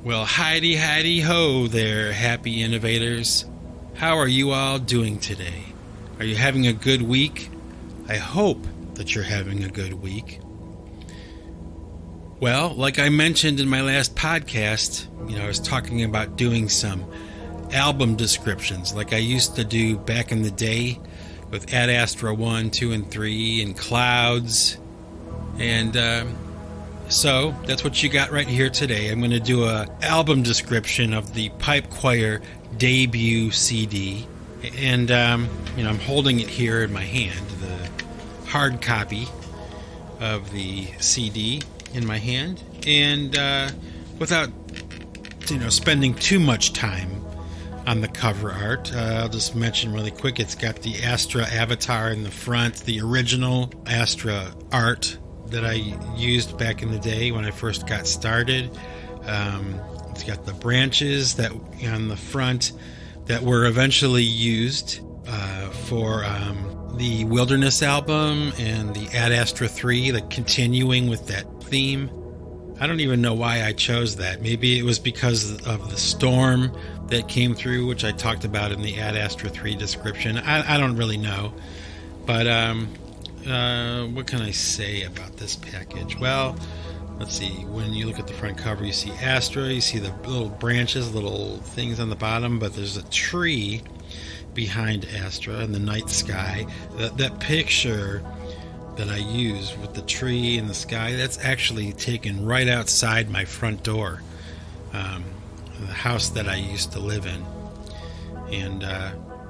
Well, hidey ho there, happy innovators. How are you all doing today? Are you having a good week? I hope that you're having a good week. Well, like I mentioned in my last podcast, I was talking about doing some album descriptions like I used to do back in the day with Ad Astra 1, 2, and 3 and Clouds. And so that's what you got right here today. I'm going to do an album description of the Pipe Choir debut CD. And, I'm holding it here in my hand, the hard copy of the CD in my hand. And without, spending too much time on the cover art, I'll just mention really quick, it's got the Astra avatar in the front, the original Astra art that I used back in the day when I first got started. It's got the branches that on the front that were eventually used for the Wilderness album and the Ad Astra 3, like continuing with that theme. I don't even know why I chose that. Maybe it was because of the storm that came through, which I talked about in the Ad Astra 3 description. I don't really know. But what can I say about this package? Well, let's see. When you look at the front cover, you see Astra, you see the little branches, little things on the bottom, but there's a tree behind Astra in the night sky. That picture that I use with the tree and the sky, that's actually taken right outside my front door, the house that I used to live in. And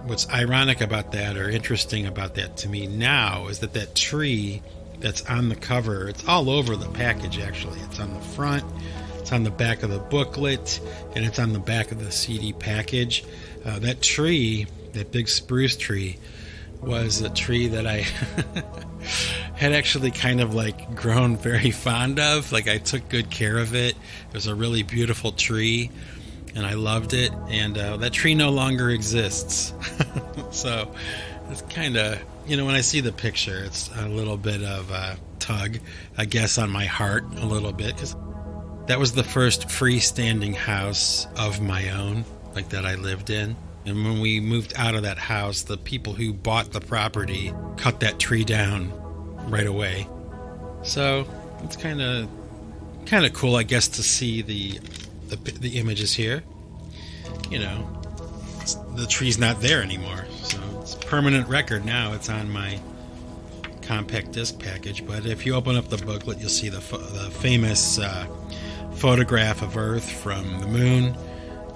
what's ironic about that, or interesting about that to me now, is that tree that's on the cover, it's all over the package actually. It's on the front, it's on the back of the booklet, and it's on the back of the CD package. That tree, that big spruce tree, was a tree that I had actually kind of like grown very fond of. Like I took good care of it. It was a really beautiful tree and I loved it. And that tree no longer exists. So it's kind of, when I see the picture, it's a little bit of a tug, I guess, on my heart a little bit, because that was the first freestanding house of my own, like that I lived in. And when we moved out of that house, the people who bought the property cut that tree down right away. So it's kind of cool, I guess, to see the images here. The tree's not there anymore, so it's a permanent record now. It's on my compact disc package. But if you open up the booklet, you'll see the famous photograph of Earth from the moon,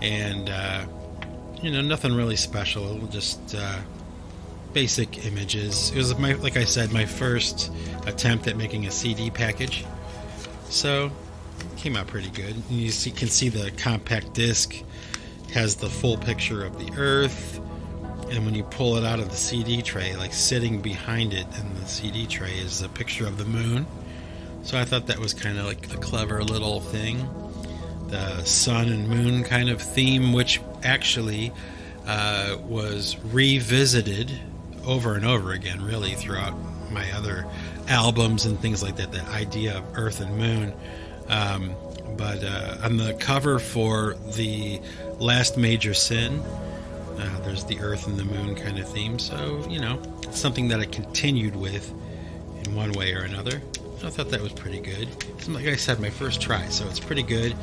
and nothing really special, just basic images. It was, like I said, my first attempt at making a CD package, so it came out pretty good. And you can see the compact disc has the full picture of the Earth, and when you pull it out of the CD tray, like sitting behind it in the CD tray is a picture of the moon. So I thought that was kind of like a clever little thing. The sun and moon kind of theme, which actually was revisited over and over again, really, throughout my other albums and things like that, the idea of Earth and Moon. But on the cover for the Last Major Sin, there's the Earth and the Moon kind of theme. So, it's something that I continued with in one way or another. I thought that was pretty good. It's, like I said, my first try, so it's pretty good.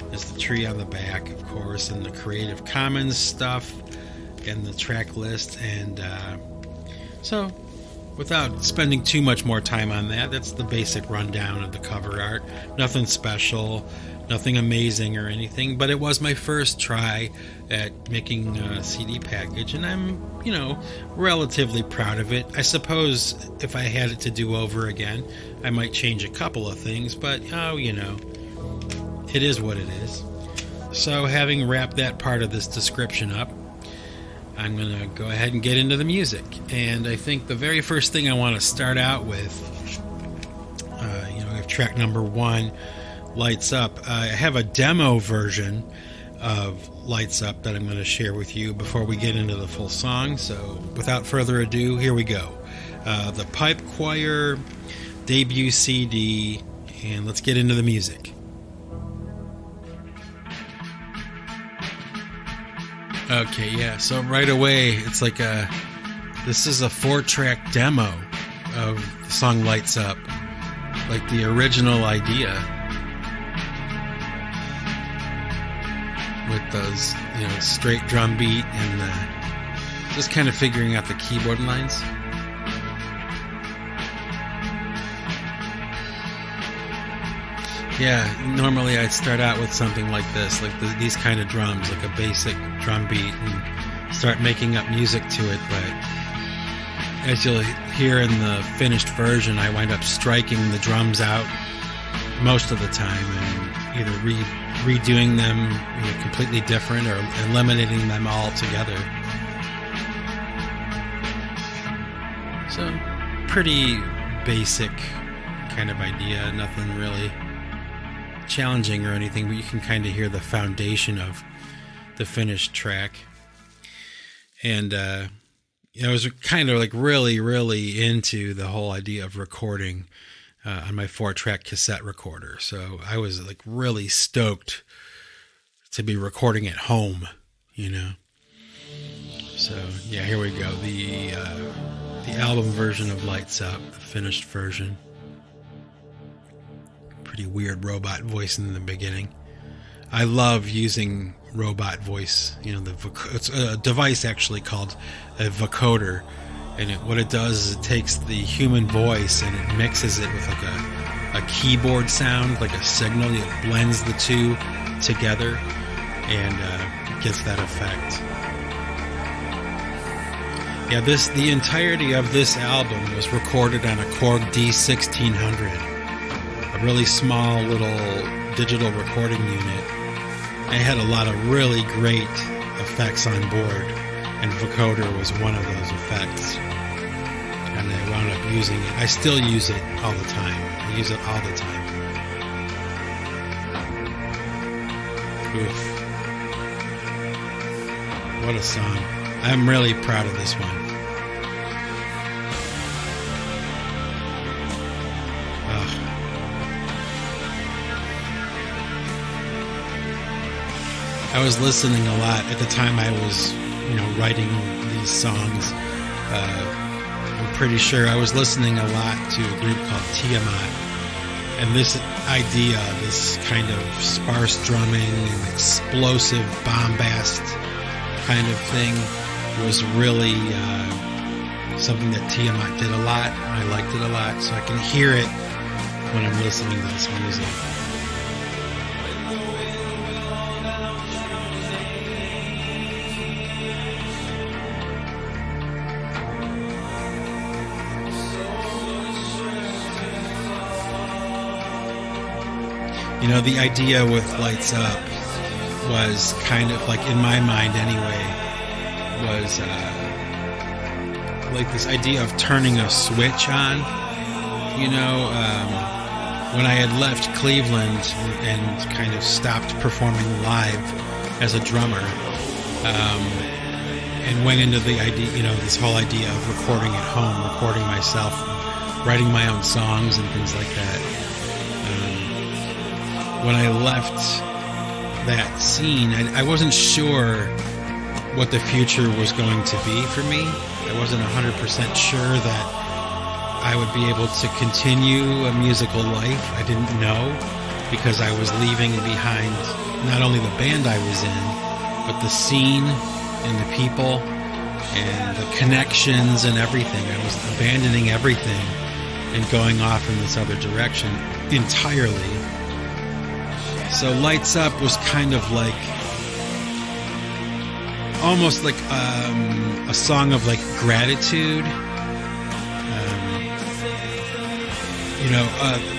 There's the tree on the back, of course, and the Creative Commons stuff, and the track list. And so, without spending too much more time on that, that's the basic rundown of the cover art. Nothing special, nothing amazing or anything, but it was my first try at making a CD package, and I'm, relatively proud of it. I suppose if I had it to do over again, I might change a couple of things, but, it is what it is. So, having wrapped that part of this description up, I'm going to go ahead and get into the music. And I think the very first thing I want to start out with, we have track number 1, Lights Up. I have a demo version of Lights Up that I'm going to share with you before we get into the full song. So without further ado, here we go. The Pipe Choir debut CD, and let's get into the music. Okay, yeah. So right away, it's like this is a 4-track demo of the song Lights Up. Like the original idea. With those, straight drum beat and just kind of figuring out the keyboard lines. Yeah, normally I'd start out with something like this, like these kind of drums, like a basic drum beat, and start making up music to it. But as you'll hear in the finished version, I wind up striking the drums out most of the time and either redoing them completely different or eliminating them altogether. So, pretty basic kind of idea, nothing really challenging or anything, but you can kind of hear the foundation of the finished track. And I was kind of like really into the whole idea of recording on my 4-track cassette recorder, so I was like really stoked to be recording at home, So yeah, here we go, the album version of Lights Up, the finished version. Pretty weird robot voice in the beginning. I love using robot voice. It's a device actually called a vocoder, and what it does is it takes the human voice and it mixes it with like a keyboard sound, like a signal. It blends the two together and gets that effect. Yeah, the entirety of this album was recorded on a Korg D1600. Really small little digital recording unit. I had a lot of really great effects on board, and vocoder was one of those effects. And I wound up using it. I still use it all the time. I use it all the time. Oof. What a song. I'm really proud of this one. I was listening a lot at the time I was, writing these songs. I'm pretty sure I was listening a lot to a group called Tiamat. And this idea, this kind of sparse drumming and explosive bombast kind of thing was really something that Tiamat did a lot. I liked it a lot, so I can hear it when I'm listening to this music. The idea with Lights Up was kind of like, in my mind anyway, was like this idea of turning a switch on. When I had left Cleveland and kind of stopped performing live as a drummer, and went into the idea, this whole idea of recording at home, recording myself, writing my own songs and things like that. When I left that scene, I wasn't sure what the future was going to be for me. I wasn't 100% sure that I would be able to continue a musical life. I didn't know, because I was leaving behind not only the band I was in, but the scene and the people and the connections and everything. I was abandoning everything and going off in this other direction entirely. So Lights Up was kind of like, almost like a song of like gratitude.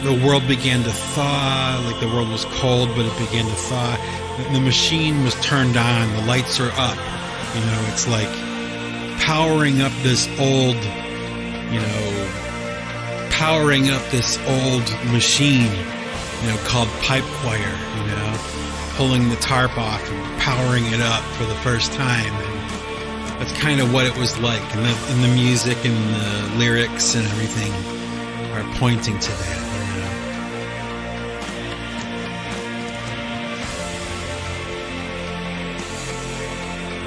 The world began to thaw, like the world was cold, but it began to thaw. The machine was turned on, the lights are up. It's like powering up this old machine, called pipe choir, pulling the tarp off and powering it up for the first time. And that's kind of what it was like. And the music and the lyrics and everything are pointing to that.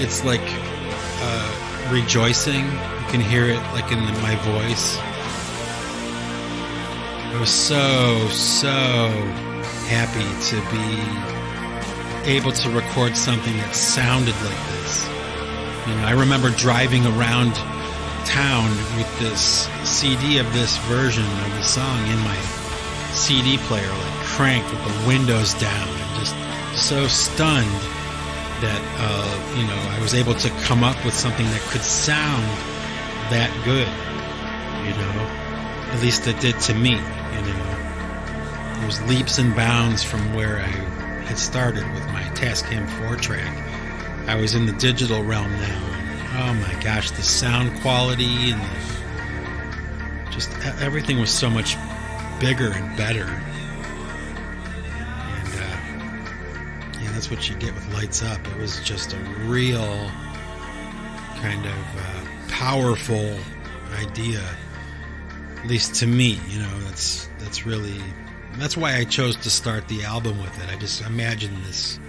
it's like rejoicing. You can hear it like in my voice. I was so happy to be able to record something that sounded like this. You know, I remember driving around town with this CD of this version of the song in my CD player, like cranked with the windows down, and just so stunned that I was able to come up with something that could sound that good. You know, at least it did to me. You know, it was leaps and bounds from where I had started with my Tascam 4-track. I was in the digital realm now. Oh my gosh, the sound quality and just everything was so much bigger and better. And yeah, that's what you get with Lights Up. It was just a real kind of powerful idea, at least to me. You know, that's why I chose to start the album with it. I just imagined this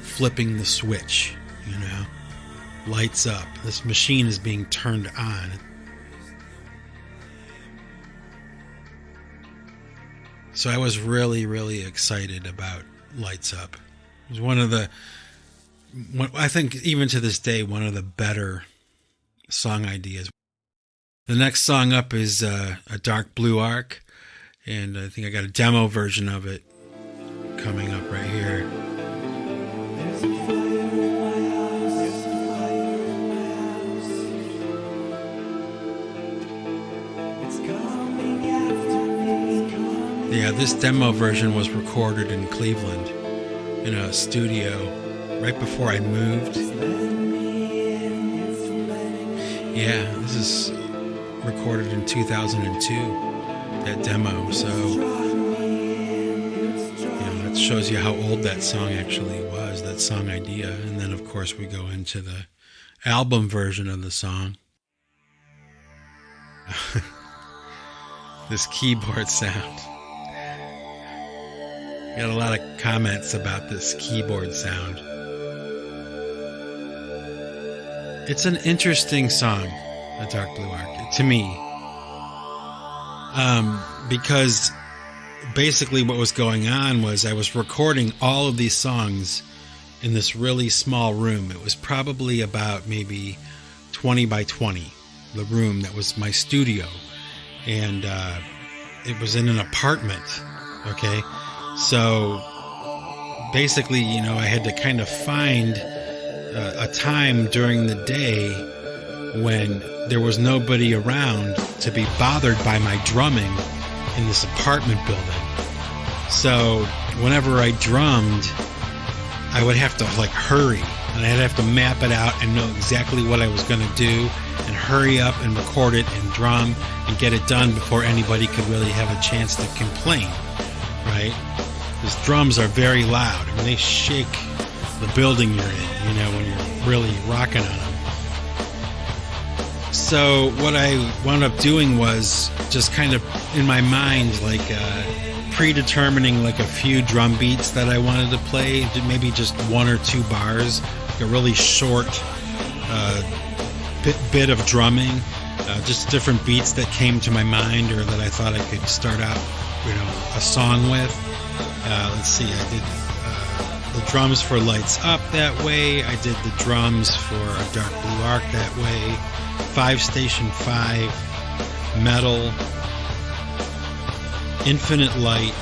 flipping the switch, you know. Lights up. This machine is being turned on. So I was really excited about Lights Up. It was I think even to this day, one of the better song ideas. The next song up is A Dark Blue Arc, and I think I got a demo version of it coming up right here. Yeah, this demo version was recorded in Cleveland in a studio right before I moved. Yeah, this is recorded in 2002, that demo. So, that shows you how old that song actually was, that song idea. And then, of course, we go into the album version of the song. This keyboard sound. Got a lot of comments about this keyboard sound. It's an interesting song, A Dark Blue Arc, to me. Because basically what was going on was I was recording all of these songs in this really small room. It was probably about maybe 20 by 20, the room that was my studio. And it was in an apartment, okay? So basically, I had to kind of find a time during the day when there was nobody around to be bothered by my drumming in this apartment building. So whenever I drummed, I would have to hurry, and I'd have to map it out and know exactly what I was going to do and hurry up and record it and drum and get it done before anybody could really have a chance to complain, right? Because drums are very loud. I mean, they shake the building you're in, when you're really rocking on them. So what I wound up doing was just kind of in my mind, predetermining a few drum beats that I wanted to play, maybe just one or two bars, a really short bit of drumming, just different beats that came to my mind or that I thought I could start out, a song with. Let's see, I did the drums for Lights Up that way. I did the drums for A Dark Blue Arc that way. 5 Station 5, Metal, Infinite Light,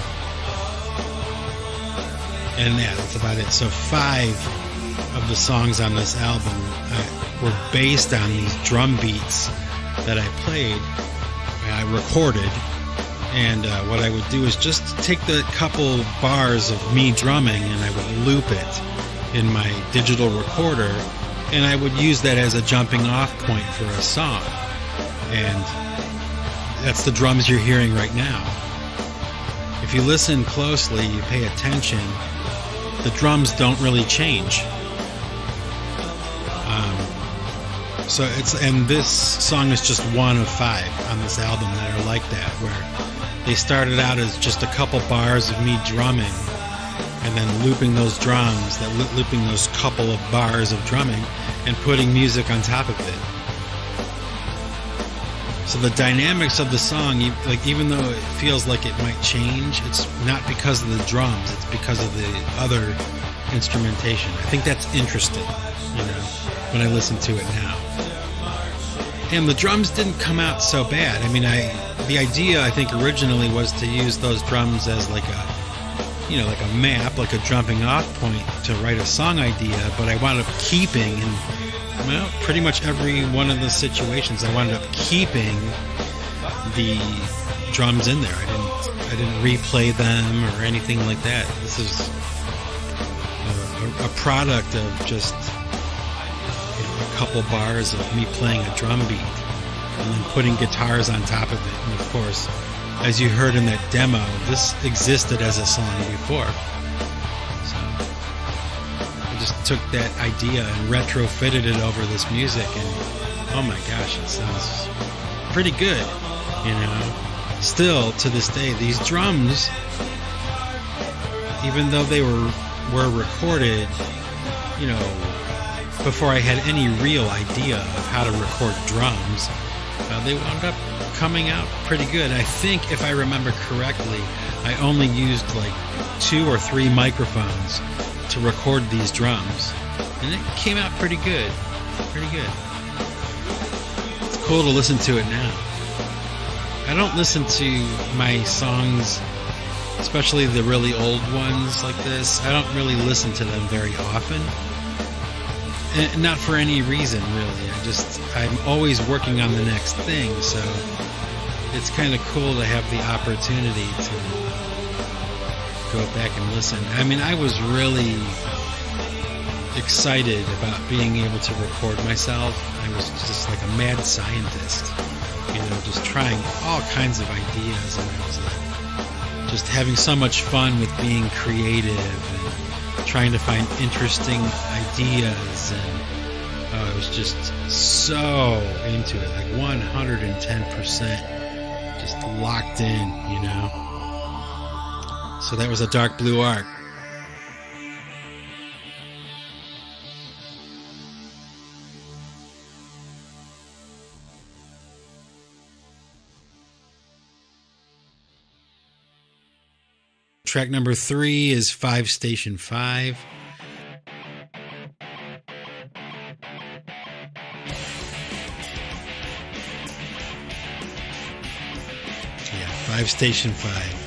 and that's about it. So 5 of the songs on this album were based on these drum beats that I played, I recorded. And what I would do is just take the couple bars of me drumming and I would loop it in my digital recorder, and I would use that as a jumping off point for a song. And that's the drums you're hearing right now. If you listen closely, you pay attention, the drums don't really change. And this song is just one of 5 on this album that are like that, where they started out as just a couple bars of me drumming, and then looping those drums, looping those couple of bars of drumming, and putting music on top of it. So the dynamics of the song, like even though it feels like it might change, it's not because of the drums, it's because of the other instrumentation. I think that's interesting, when I listen to it now. And the drums didn't come out so bad. I mean, the idea, I think, originally was to use those drums as like a map, like a jumping off point to write a song idea, but I wound up keeping, pretty much every one of the situations, I wound up keeping the drums in there. I didn't replay them or anything like that. This is a product of just a couple bars of me playing a drum beat and then putting guitars on top of it. And of course, as you heard in that demo, this existed as a song before. So I just took that idea and retrofitted it over this music, and oh my gosh, it sounds pretty good, Still, to this day, these drums, even though they were recorded, before I had any real idea of how to record drums, they wound up coming out pretty good. I think, if I remember correctly, I only used like 2 or 3 microphones to record these drums, and it came out pretty good. It's cool to listen to it now. I don't listen to my songs, especially the really old ones like this. I don't really listen to them very often. And not for any reason, really. I'm always working on the next thing, so it's kind of cool to have the opportunity to go back and listen. I mean, I was really excited about being able to record myself. I was just like a mad scientist, just trying all kinds of ideas, and I was like just having so much fun with being creative and trying to find interesting ideas, and I was just so into it, like 110%, just locked in, So that was a Dark Blue Arc. Track number 3 is 5 Station 5. Yeah, 5 Station 5.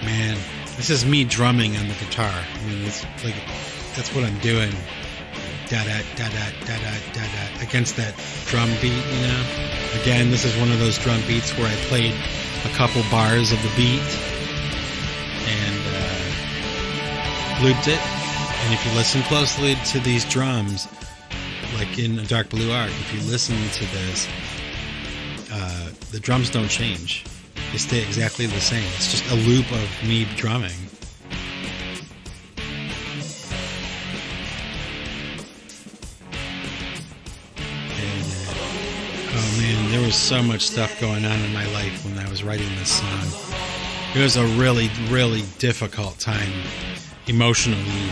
Man, this is me drumming on the guitar. I mean, it's like, that's what I'm doing. Da-da-da-da-da-da-da-da against that drum beat, Again, this is one of those drum beats where I played a couple bars of the beat and looped it. And if you listen closely to these drums, like in a Dark Blue Arc, if you listen to this, the drums don't change. They stay exactly the same. It's just a loop of me drumming. There was so much stuff going on in my life when I was writing this song. It was a really, really difficult time emotionally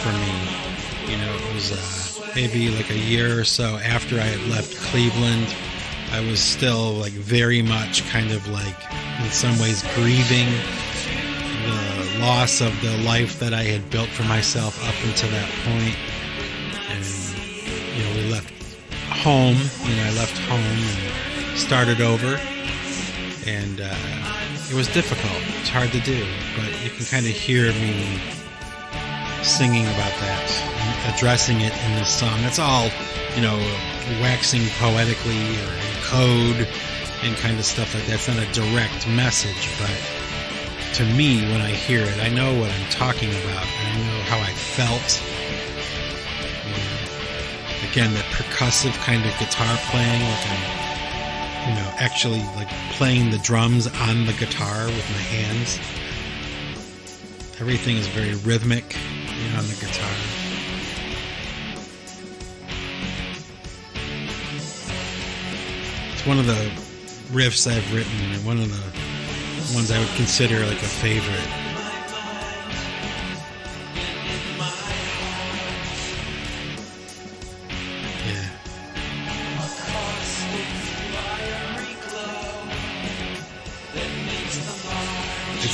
for me. It was maybe like a year or so after I had left Cleveland. I was still like very much kind of like in some ways grieving the loss of the life that I had built for myself up until that point. And, we left home, I left home and started over, and it was difficult. It's hard to do, but you can kind of hear me singing about that and addressing it in this song. It's all, waxing poetically or in code and kind of stuff like that. It's not a direct message, but to me, when I hear it, I know what I'm talking about, and I know how I felt. Again, that percussive kind of guitar playing, like I'm, actually like playing the drums on the guitar with my hands. Everything is very rhythmic, on the guitar. It's one of the riffs I've written, and one of the ones I would consider like a favorite.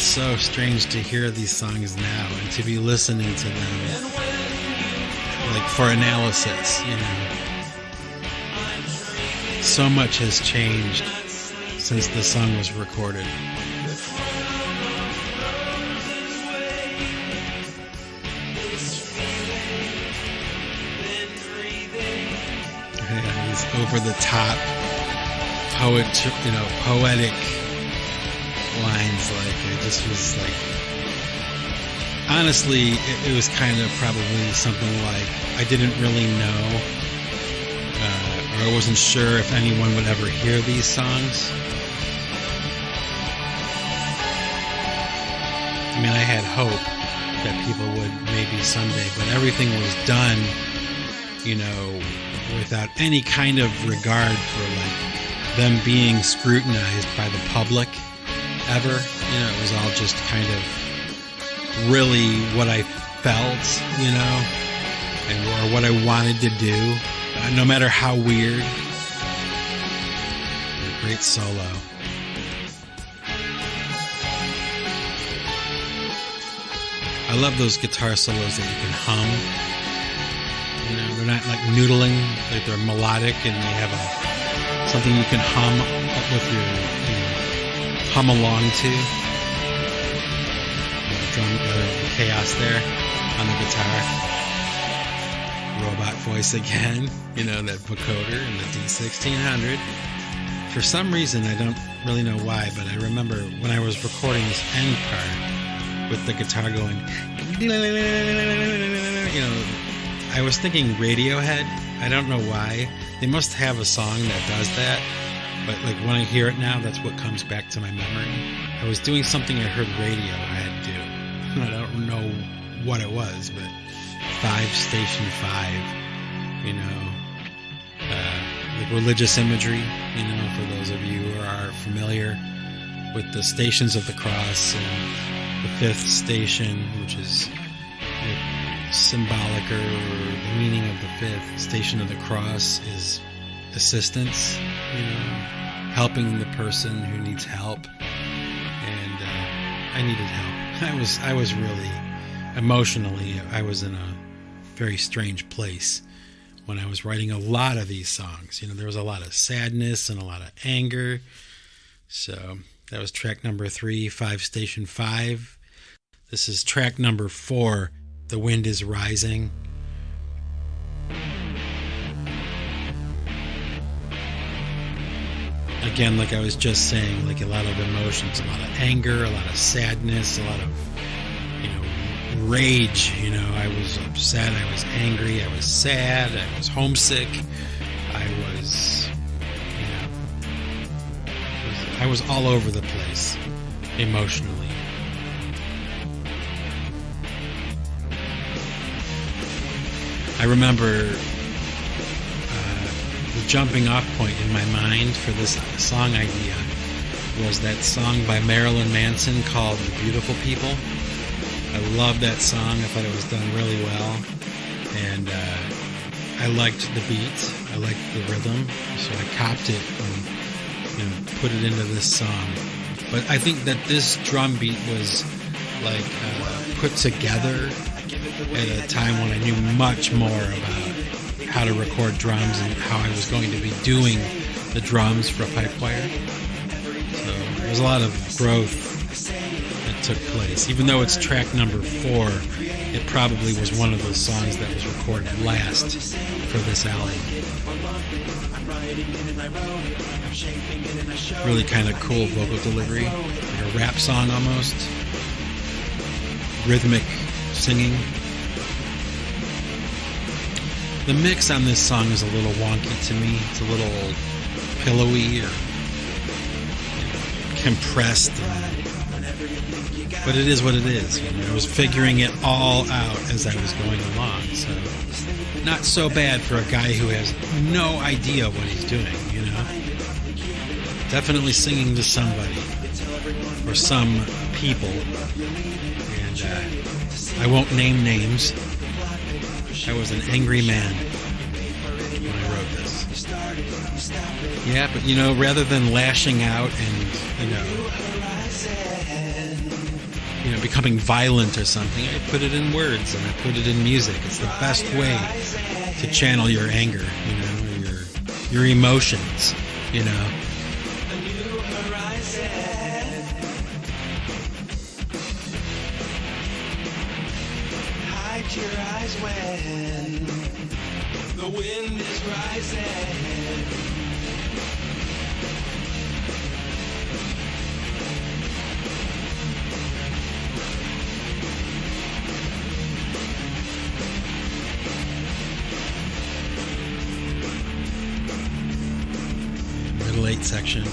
so strange to hear these songs now and to be listening to them like for analysis, you know. So much has changed since the song was recorded. Yeah, these over the top poetic lines, like it just was like, honestly, it was kind of probably something like, I didn't really know, or I wasn't sure if anyone would ever hear these songs. I mean, I had hope that people would maybe someday, but everything was done, you know, without any kind of regard for like them being scrutinized by the public ever. You know, it was all just kind of really what I felt, you know, or what I wanted to do, no matter how weird. A great solo. I love those guitar solos that you can hum. You know, they're not like noodling, like they're melodic, and they have something you can hum with your, you know, hum along to. Drum chaos there on the guitar. Robot voice again, you know, that vocoder and the D1600. For some reason, I don't really know why, but I remember when I was recording this end part with the guitar going, you know, I was thinking Radiohead. I don't know why. They must have a song that does that, but like when I hear it now, that's what comes back to my memory. I was doing something I heard Radiohead do. I don't know what it was, but Station 5, you know, like religious imagery, you know, for those of you who are familiar with the Stations of the Cross, and the fifth station, which is symbolic, or the meaning of the fifth station of the cross is assistance, you know, helping the person who needs help. And I needed help. I was really emotionally, I was in a very strange place when I was writing a lot of these songs. You know, there was a lot of sadness and a lot of anger. So that was track number 3, Station 5. This is track number 4, The Wind is Rising. Again, like I was just saying, like a lot of emotions, a lot of anger, a lot of sadness, a lot of, you know, rage. You know, I was upset, I was angry, I was sad, I was homesick, I was, you know, I was all over the place emotionally. I remember the jumping off point in my mind for this song idea was that song by Marilyn Manson called The Beautiful People. I loved that song. I thought it was done really well. And I liked the beat. I liked the rhythm. So I copped it and, you know, put it into this song. But I think that this drum beat was like put together at a time when I knew much more about how to record drums and how I was going to be doing the drums for a pipe choir. So there was a lot of growth that took place. Even though it's track number 4, it probably was one of those songs that was recorded last for this album. Really kind of cool vocal delivery, like a rap song almost. Rhythmic singing. The mix on this song is a little wonky to me. It's a little pillowy or, you know, compressed, but it is what it is. You know, I was figuring it all out as I was going along, so not so bad for a guy who has no idea what he's doing. You know, definitely singing to somebody or some people, and I won't name names. I was an angry man when I wrote this. Yeah, but you know, rather than lashing out and, you know, becoming violent or something, I put it in words and I put it in music. It's the best way to channel your anger, your emotions, Hide your eyes when the wind is rising. Middle 8 section.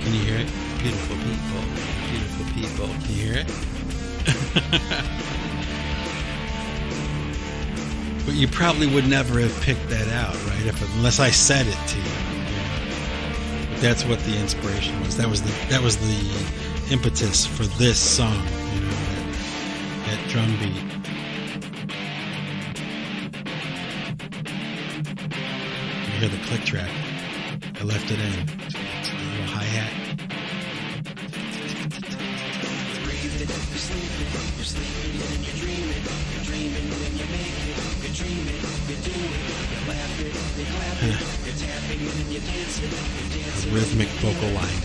Can you hear it? Beautiful people. Beautiful people. Can you hear it? But you probably would never have picked that out, right? Unless I said it to you. But that's what the inspiration was. That was the impetus for this song, that drum beat. You hear the click track. I left it in. A little hi-hat. You're sleeping and you're dreaming when you make it. You're dreaming, you're doing it. You're laughing, you're clapping. You're tapping and you're dancing. A rhythmic vocal line.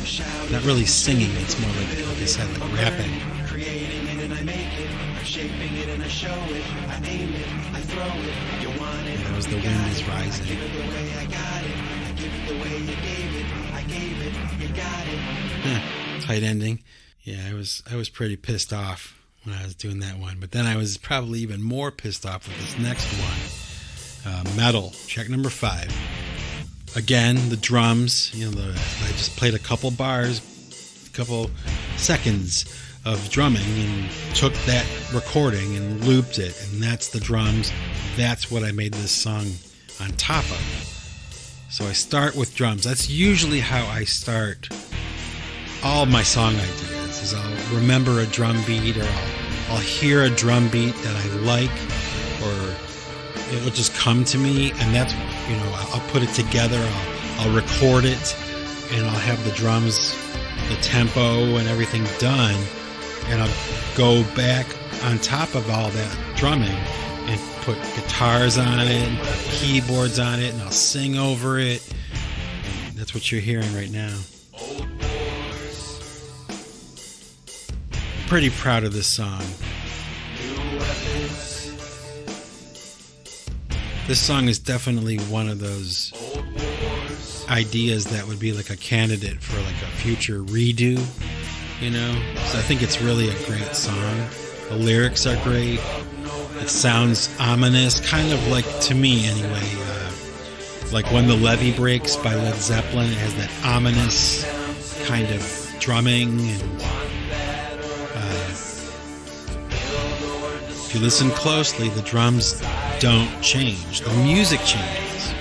Not really singing, it's more like I said, like rapping. Creating it and I make it. I'm shaping it and I show it. I aim it, I throw it. You want it. And that was The Wind Is Rising. I give it the way I got it. I give it the way you gave it. I gave it, you got it. Tight ending. Yeah, I was pretty pissed off when I was doing that one. But then I was probably even more pissed off with this next one. Metal, track number 5. Again, the drums. I just played a couple bars, a couple seconds of drumming and took that recording and looped it. And that's the drums. That's what I made this song on top of. So I start with drums. That's usually how I start all my song ideas. Is I'll remember a drum beat, or I'll hear a drum beat that I like, or it'll just come to me, and that's, I'll put it together, I'll record it, and I'll have the drums, the tempo and everything done, and I'll go back on top of all that drumming and put guitars on it, and put keyboards on it, and I'll sing over it. And that's what you're hearing right now. Pretty proud of this song. This song is definitely one of those ideas that would be like a candidate for like a future redo, So I think it's really a great song. The lyrics are great. It sounds ominous, kind of like, to me anyway, like When the Levee Breaks by Led Zeppelin. It has that ominous kind of drumming, and if you listen closely, the drums don't change. The music changes.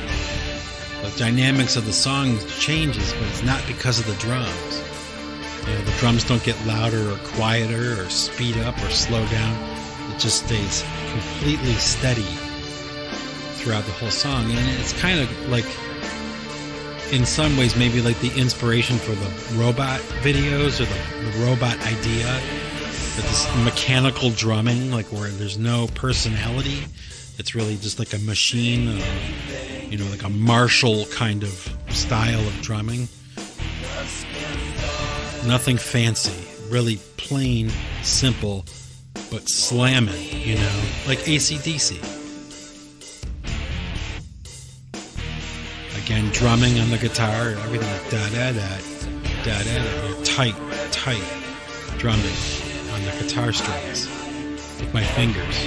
The dynamics of the song changes, but it's not because of the drums. The drums don't get louder or quieter or speed up or slow down. It just stays completely steady throughout the whole song. And it's kind of like, in some ways, maybe like the inspiration for the robot videos, or the robot idea. But this mechanical drumming, like where there's no personality. It's really just like a machine, like a martial kind of style of drumming. Nothing fancy, really plain, simple, but slamming, like AC/DC. Again, drumming on the guitar, everything like da-da-da, da-da-da, tight drumming on the guitar strings with my fingers.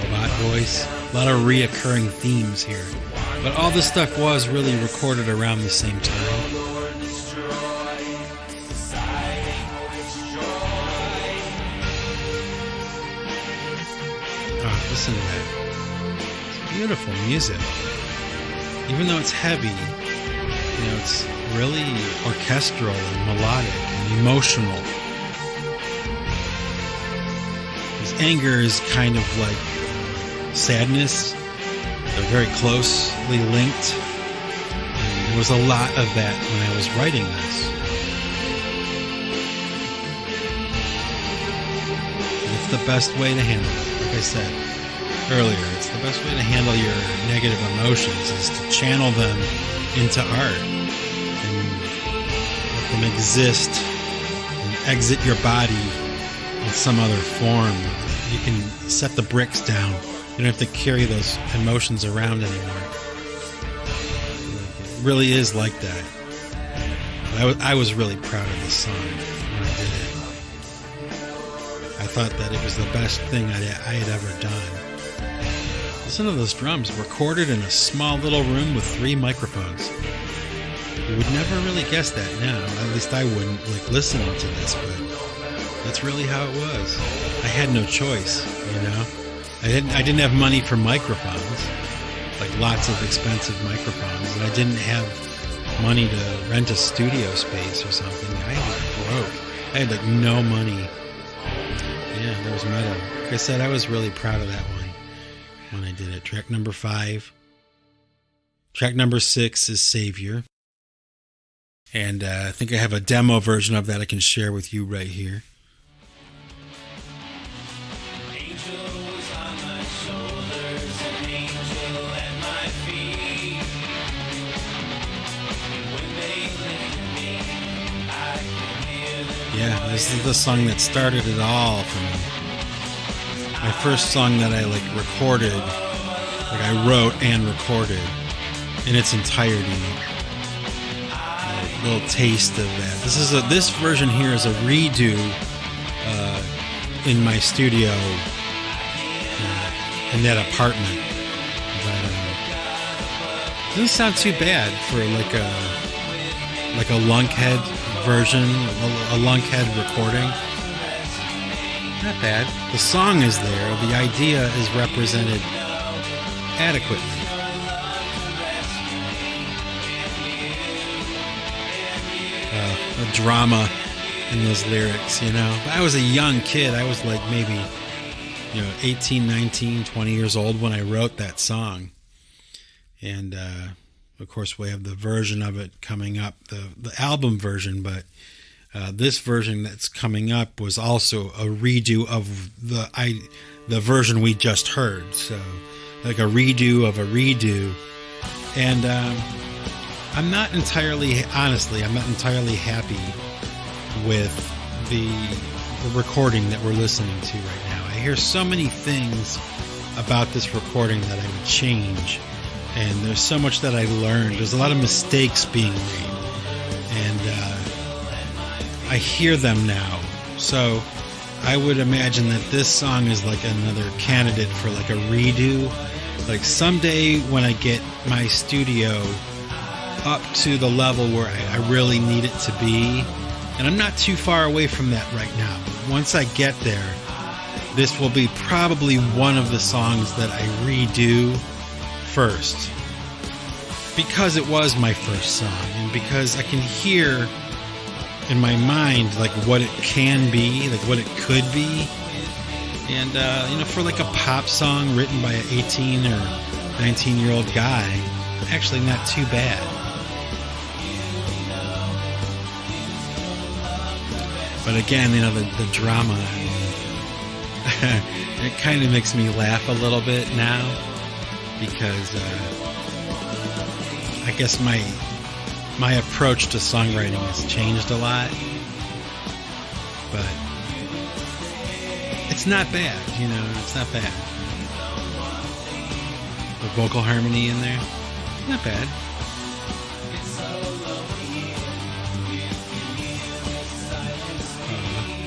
Robot voice, a lot of reoccurring themes here. But all this stuff was really recorded around the same time. Oh, listen to that. It's beautiful music. Even though it's heavy, it's really orchestral and melodic and emotional. His anger is kind of like sadness. They're very closely linked. And there was a lot of that when I was writing this. the best way to handle it. Like I said earlier, it's the best way to handle your negative emotions is to channel them into art and let them exist and exit your body in some other form. You can set the bricks down. You don't have to carry those emotions around anymore. It really is like that. I was really proud of this song when I did it. I thought that it was the best thing I had ever done. Listen to those drums, recorded in a small little room with 3 microphones. You would never really guess that now. At least I wouldn't, like, listening to this, but that's really how it was. I had no choice, you know? I didn't have money for microphones, like lots of expensive microphones, and I didn't have money to rent a studio space or something. I was broke. I had like no money. Yeah, there was metal. Like I said, I was really proud of that one when I did it. Track number 5. Track number 6 is Savior. And I think I have a demo version of that I can share with you right here. Yeah, this is the song that started it all for me. My first song that I recorded, I wrote and recorded in its entirety. A little taste of that. This version here is a redo in my studio in that apartment. But doesn't sound too bad for a lunkhead version, a lunkhead recording. Not bad. The song is there. The idea is represented adequately. The drama in those lyrics, you know. But I was a young kid. I was like maybe, 18, 19, 20 years old when I wrote that song. And, of course, we have the version of it coming up, the album version, but this version that's coming up was also a redo of the version we just heard. So, like a redo of a redo. And I'm not entirely happy with the recording that we're listening to right now. I hear so many things about this recording that I would change. And there's so much that I learned. There's a lot of mistakes being made. And I hear them now. So I would imagine that this song is like another candidate for like a redo. Like someday when I get my studio up to the level where I really need it to be, and I'm not too far away from that right now. Once I get there, this will be probably one of the songs that I redo first, because it was my first song, and because I can hear in my mind like what it can be, like what it could be. And for like a pop song written by an 18 or 19-year-old guy, actually not too bad. But again, the drama, it kind of makes me laugh a little bit now, because I guess my approach to songwriting has changed a lot, but it's not bad, it's not bad. The vocal harmony in there, not bad.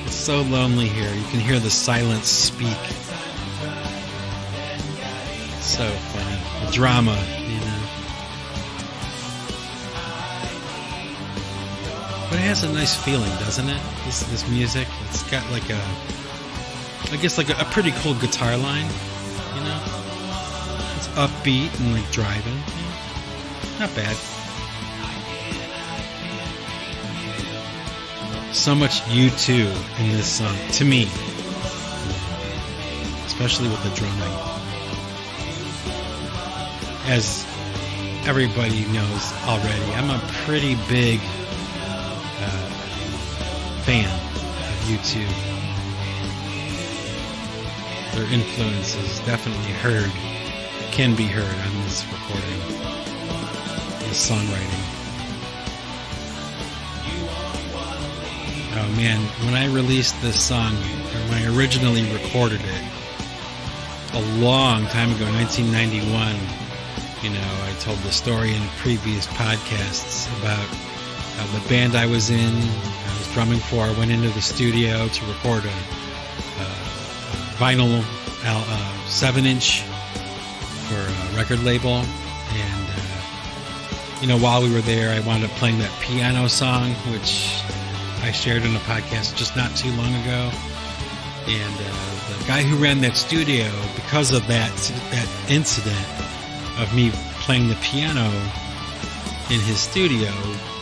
It's so lonely here. You can hear the silence speak. So funny. The drama, But it has a nice feeling, doesn't it? This music. It's got like a pretty cool guitar line, It's upbeat and like driving. Not bad. So much U2 in this song, to me. Especially with the drumming. As everybody knows already, I'm a pretty big fan of U2. their influence is definitely can be heard on this recording, this songwriting. Oh man, when I released this song, or when I originally recorded it, a long time ago, 1991, I told the story in previous podcasts about the band I was in, I was drumming for. I went into the studio to record a vinyl 7-inch for a record label, and while we were there, I wound up playing that piano song, which I shared in a podcast just not too long ago. And the guy who ran that studio, because of that incident of me playing the piano in his studio,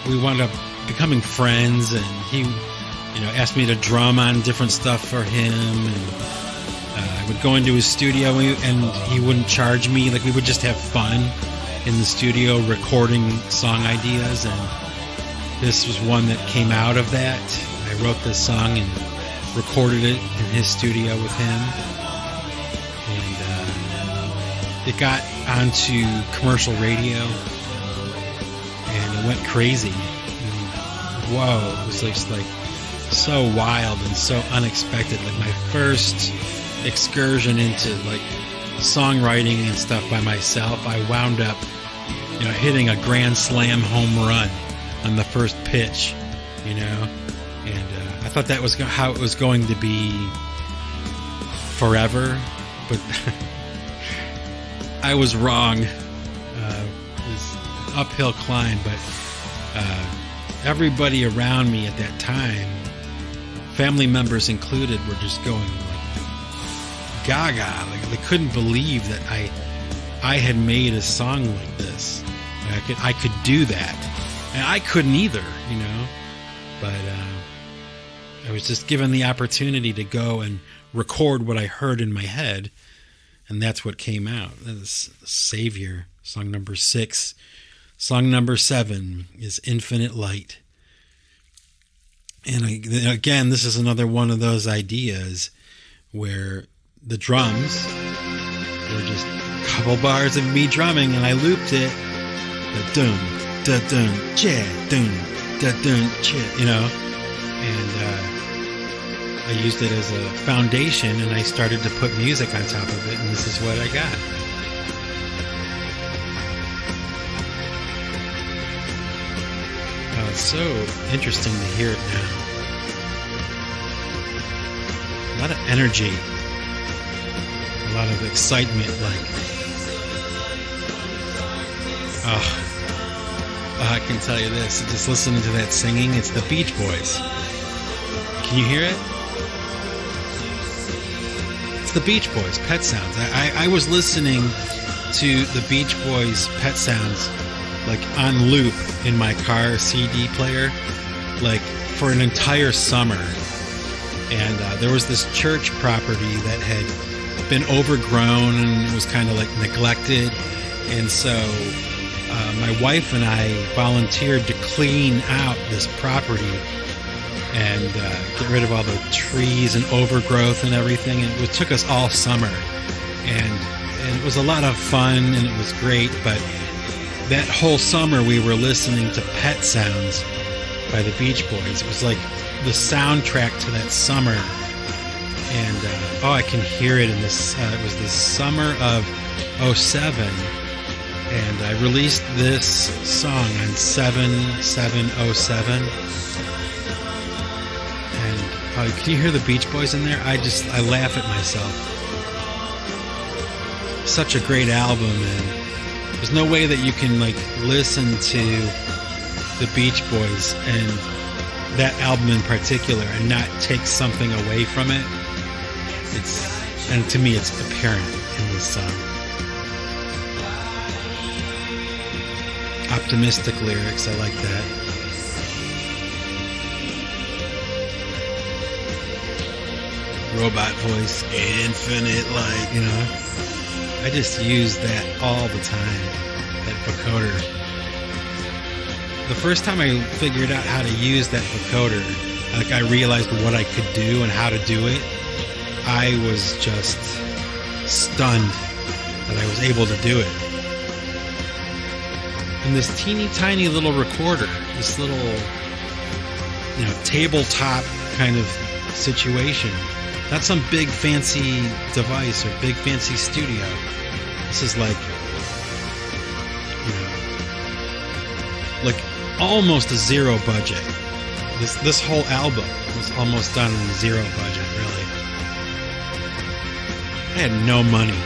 we wound up becoming friends, and he asked me to drum on different stuff for him, and I would go into his studio and he wouldn't charge me. Like, we would just have fun in the studio recording song ideas, and this was one that came out of that. I wrote this song and recorded it in his studio with him, and it got onto commercial radio, and it went crazy. And, whoa, it was just like so wild and so unexpected. Like my first excursion into like songwriting and stuff by myself, I wound up hitting a grand slam home run on the first pitch, and I thought that was how it was going to be forever, but I was wrong. It was an uphill climb, but everybody around me at that time, family members included, were just going like gaga. Like, they couldn't believe that I had made a song like this. I could do that. And I couldn't either, but I was just given the opportunity to go and record what I heard in my head, and that's what came out. That is Savior, song number 6. Song number 7 is Infinite Light. And again, this is another one of those ideas where the drums were just a couple bars of me drumming, and I looped it. Da-dum, da-dum, cha, dum, da-dum, cha, and I used it as a foundation, and I started to put music on top of it, and this is what I got. It's so interesting to hear it now. A lot of energy, a lot of excitement, I can tell you this, just listening to that singing, it's the Beach Boys. Can you hear it? It's the Beach Boys, Pet Sounds. I was listening to the Beach Boys Pet Sounds like on loop in my car CD player, like for an entire summer. And there was this church property that had been overgrown and it was kind of like neglected. And so my wife and I volunteered to clean out this property and get rid of all the trees and overgrowth and everything. And it took us all summer. And it was a lot of fun and it was great. But that whole summer we were listening to Pet Sounds by the Beach Boys. It was like the soundtrack to that summer. And I can hear it in this. It was the summer of 2007. And I released this song on 7/7/07. And can you hear the Beach Boys in there? I laugh at myself. Such a great album, and there's no way that you can listen to the Beach Boys and that album in particular and not take something away from it. And to me, it's apparent in this song. Optimistic lyrics, I like that. Robot voice, infinite light, I just use that all the time, that vocoder. The first time I figured out how to use that vocoder, I realized what I could do and how to do it, I was just stunned that I was able to do it. And this teeny tiny little recorder, this little, tabletop kind of situation, not some big fancy device or big fancy studio. This is like almost a zero budget. This whole album was almost done on a zero budget, really. I had no money.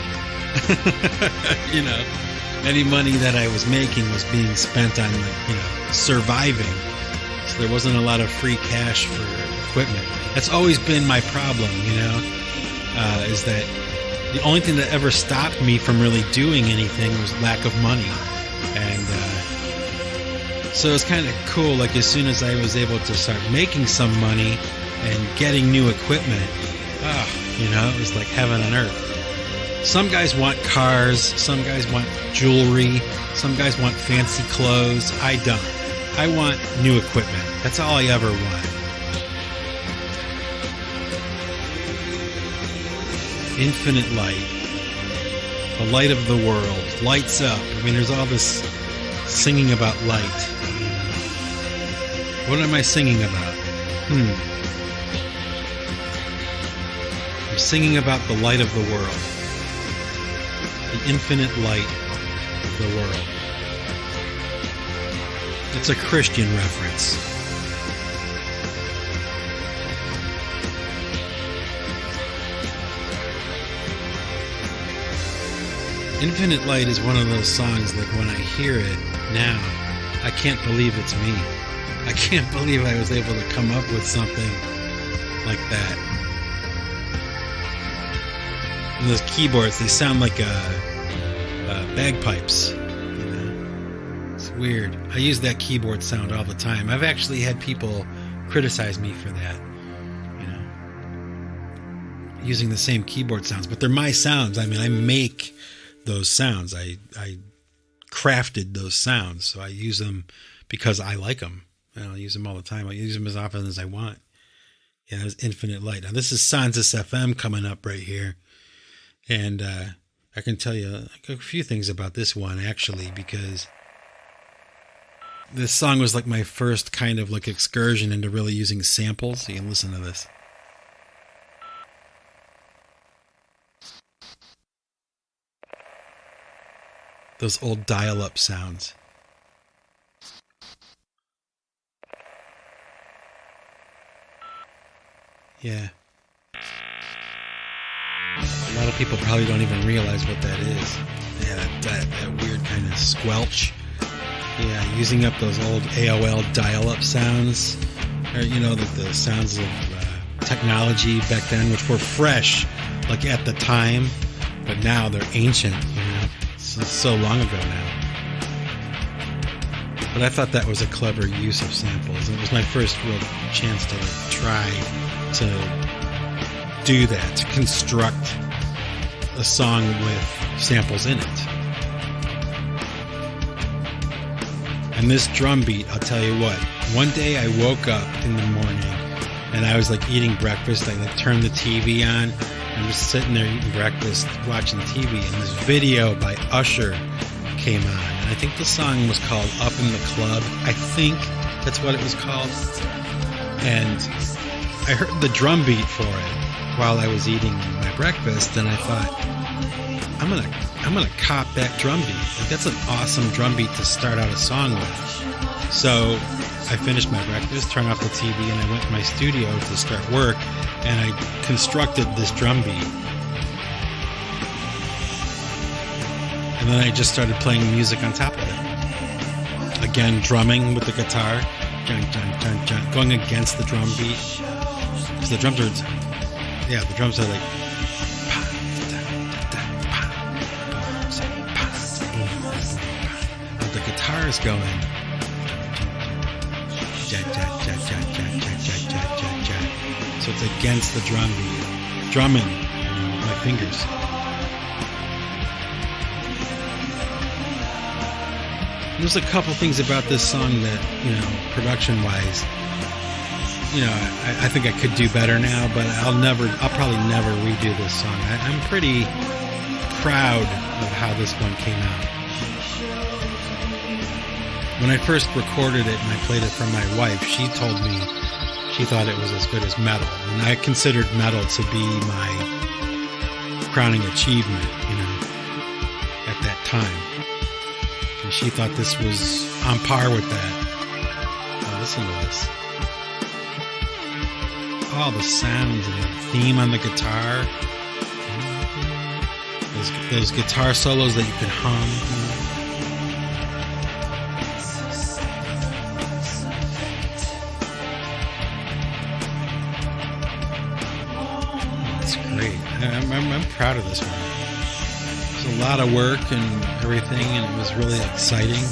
Any money that I was making was being spent on, surviving. So there wasn't a lot of free cash for equipment. That's always been my problem, is that the only thing that ever stopped me from really doing anything was lack of money. And so it's kind of cool, like as soon as I was able to start making some money and getting new equipment, it was like heaven on earth. Some guys want cars, some guys want jewelry, some guys want fancy clothes. I don't. I want new equipment. That's all I ever want. Infinite light. The light of the world. Lights up. I mean, there's all this singing about light. What am I singing about? I'm singing about the light of the world. The infinite light of the world. It's a Christian reference. Infinite Light is one of those songs that when I hear it now, I can't believe it's me. I can't believe I was able to come up with something like that. And those keyboards, they sound like bagpipes. It's weird. I use that keyboard sound all the time. I've actually had people criticize me for that. Using the same keyboard sounds, but they're my sounds. I mean, I make those sounds. I crafted those sounds, so I use them because I like them. I use them all the time. I use them as often as I want. Yeah, there's Infinite Light. Now, this is Sansis FM coming up right here. And I can tell you a few things about this one, actually, because this song was like my first kind of like excursion into really using samples. You can listen to this. Those old dial-up sounds. Yeah. A lot of people probably don't even realize what that is. Yeah, that weird kind of squelch. Yeah, using up those old AOL dial-up sounds. Or, the sounds of technology back then, which were fresh, like at the time. But now they're ancient, so long ago now. But I thought that was a clever use of samples. It was my first real chance to try to do that, to construct a song with samples in it. And this drum beat, I'll tell you what, one day I woke up in the morning and I was like eating breakfast. I turned the TV on. I'm just sitting there eating breakfast, watching TV, and this video by Usher came on. And I think the song was called Up in the Club. I think that's what it was called. And I heard the drum beat for it while I was eating my breakfast, and I thought, I'm gonna cop that drum beat. Like, that's an awesome drum beat to start out a song with. So I finished my breakfast, turned off the TV, and I went to my studio to start work, and I constructed this drum beat. And then I just started playing music on top of it. Again, drumming with the guitar, going against the drum beat. Because the drums are like, but the guitar is going, so it's against the drum beat, drumming with my fingers. There's a couple things about this song that, production-wise, I think I could do better now, but I'll probably never redo this song. I'm pretty proud of how this one came out. When I first recorded it and I played it for my wife, she told me she thought it was as good as metal. And I considered metal to be my crowning achievement, at that time. And she thought this was on par with that. Oh, listen to this. All the sounds and the theme on the guitar. Those guitar solos that you can hum. It's great. I'm proud of this one. It was a lot of work and everything, and it was really exciting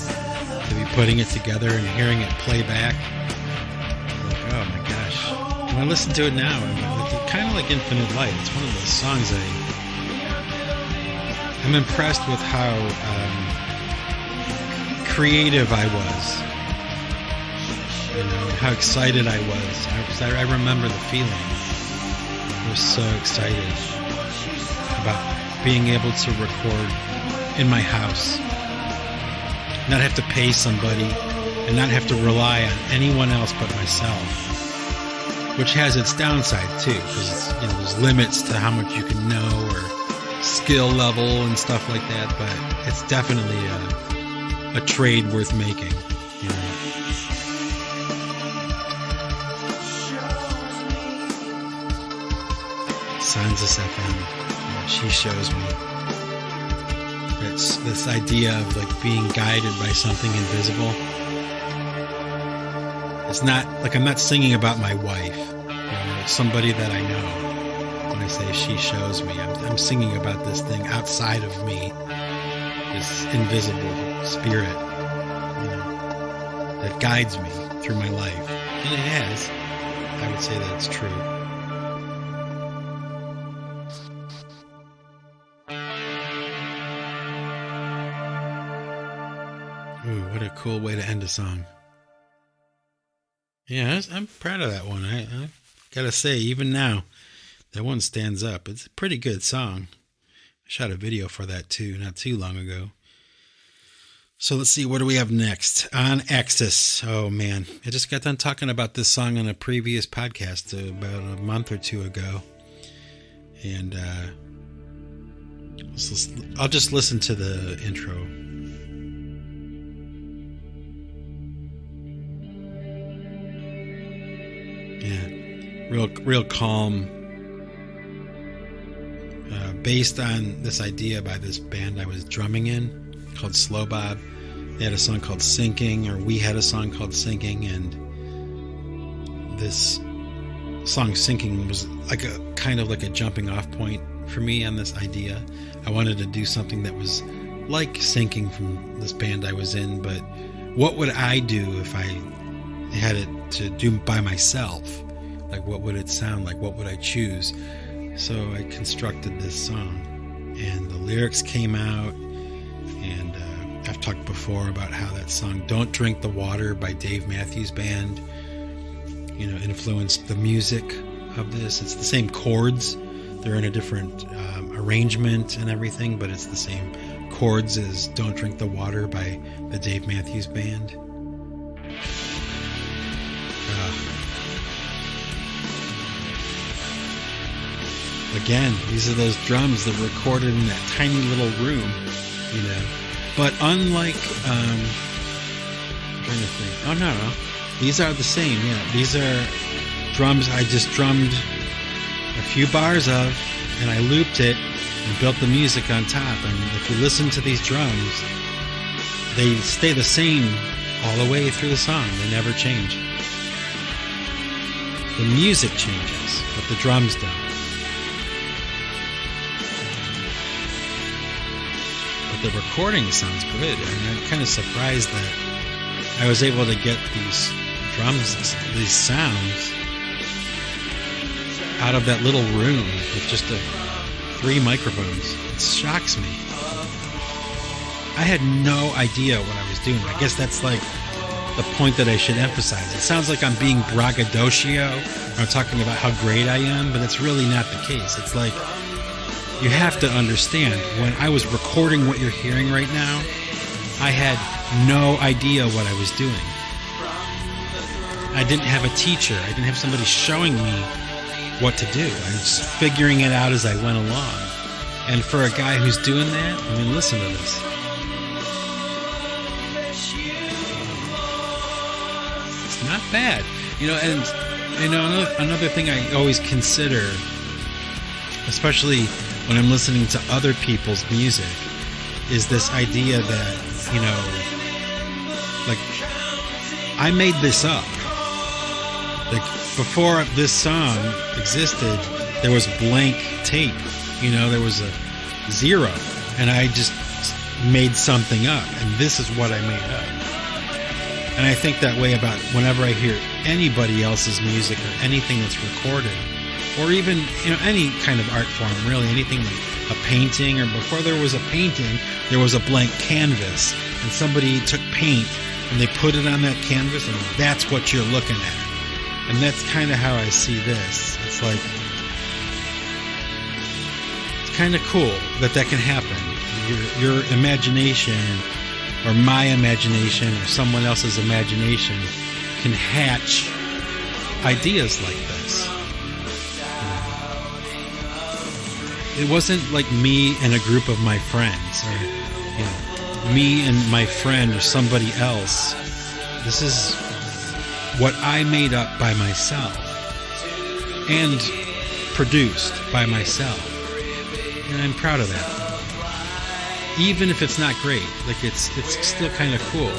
to be putting it together and hearing it play back. Like, oh my gosh. When I listen to it now, it's kind of like Infinite Light. It's one of those songs I'm impressed with how creative I was. How excited I was. I remember the feeling. I was so excited about being able to record in my house. Not have to pay somebody and not have to rely on anyone else but myself. Which has its downside too, because there's limits to how much you can know or skill level and stuff like that, but it's definitely a trade worth making. Sansa FM, she shows me. It's this idea of like being guided by something invisible. It's not like I'm not singing about my wife, it's somebody that I know. When I say she shows me, I'm singing about this thing outside of me, this invisible spirit, that guides me through my life. And it has. I would say that it's true. Ooh, what a cool way to end a song. Yeah, I'm proud of that one. I gotta say, even now, that one stands up. It's a pretty good song. I shot a video for that too, not too long ago. So let's see, what do we have next? On Axis. Oh man, I just got done talking about this song on a previous podcast about a month or two ago. And I'll just listen to the intro. Yeah, real calm. Based on this idea by this band I was drumming in called Slow Bob. They had a song called Sinking, or we had a song called Sinking, and this song Sinking was like a kind of like a jumping off point for me on this idea. I wanted to do something that was like Sinking from this band I was in, but what would I do if I had it to do by myself? Like, what would it sound like? What would I choose? So I constructed this song, and the lyrics came out, and I've talked before about how that song Don't Drink the Water by Dave Matthews Band, influenced the music of this. It's the same chords. They're in a different arrangement and everything, but it's the same chords as Don't Drink the Water by the Dave Matthews Band. Again, these are those drums that were recorded in that tiny little room, But unlike, I'm trying to think. Oh, no. These are the same, yeah. These are drums I just drummed a few bars of, and I looped it and built the music on top. And if you listen to these drums, they stay the same all the way through the song. They never change. The music changes, but the drums don't. The recording sounds good, and I'm kind of surprised that I was able to get these drums, these sounds out of that little room with just 3 microphones. It shocks me. I had no idea what I was doing. I guess that's like the point that I should emphasize. It sounds like I'm being braggadocio, or I'm talking about how great I am, but it's really not the case. It's like, you have to understand, when I was recording what you're hearing right now, I had no idea what I was doing. I didn't have a teacher. I didn't have somebody showing me what to do. I was figuring it out as I went along. And for a guy who's doing that, I mean, listen to this. It's not bad. And another thing I always consider, especially when I'm listening to other people's music, is this idea that, like, I made this up. Like, before this song existed, there was blank tape. There was a zero. And I just made something up. And this is what I made up. And I think that way about whenever I hear anybody else's music or anything that's recorded, or even, any kind of art form, really, anything like a painting, or before there was a painting, there was a blank canvas. And somebody took paint and they put it on that canvas, and that's what you're looking at. And that's kind of how I see this. It's like, it's kind of cool that can happen. Your imagination, or my imagination, or someone else's imagination can hatch ideas like this. It wasn't like me and a group of my friends, or me and my friend or somebody else. This is what I made up by myself and produced by myself, and I'm proud of that. Even if it's not great, like it's still kind of cool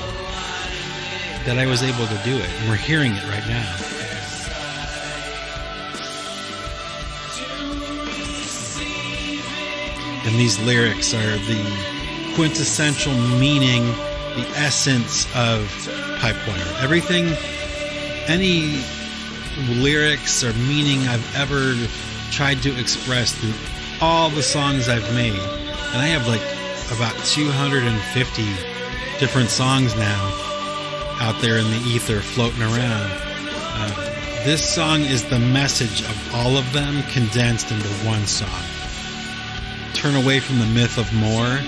that I was able to do it, and we're hearing it right now. And these lyrics are the quintessential meaning, the essence of Pipe Wire. Everything, any lyrics or meaning I've ever tried to express through all the songs I've made, and I have like about 250 different songs now out there in the ether floating around. This song is the message of all of them condensed into one song. Turn away from the myth of more.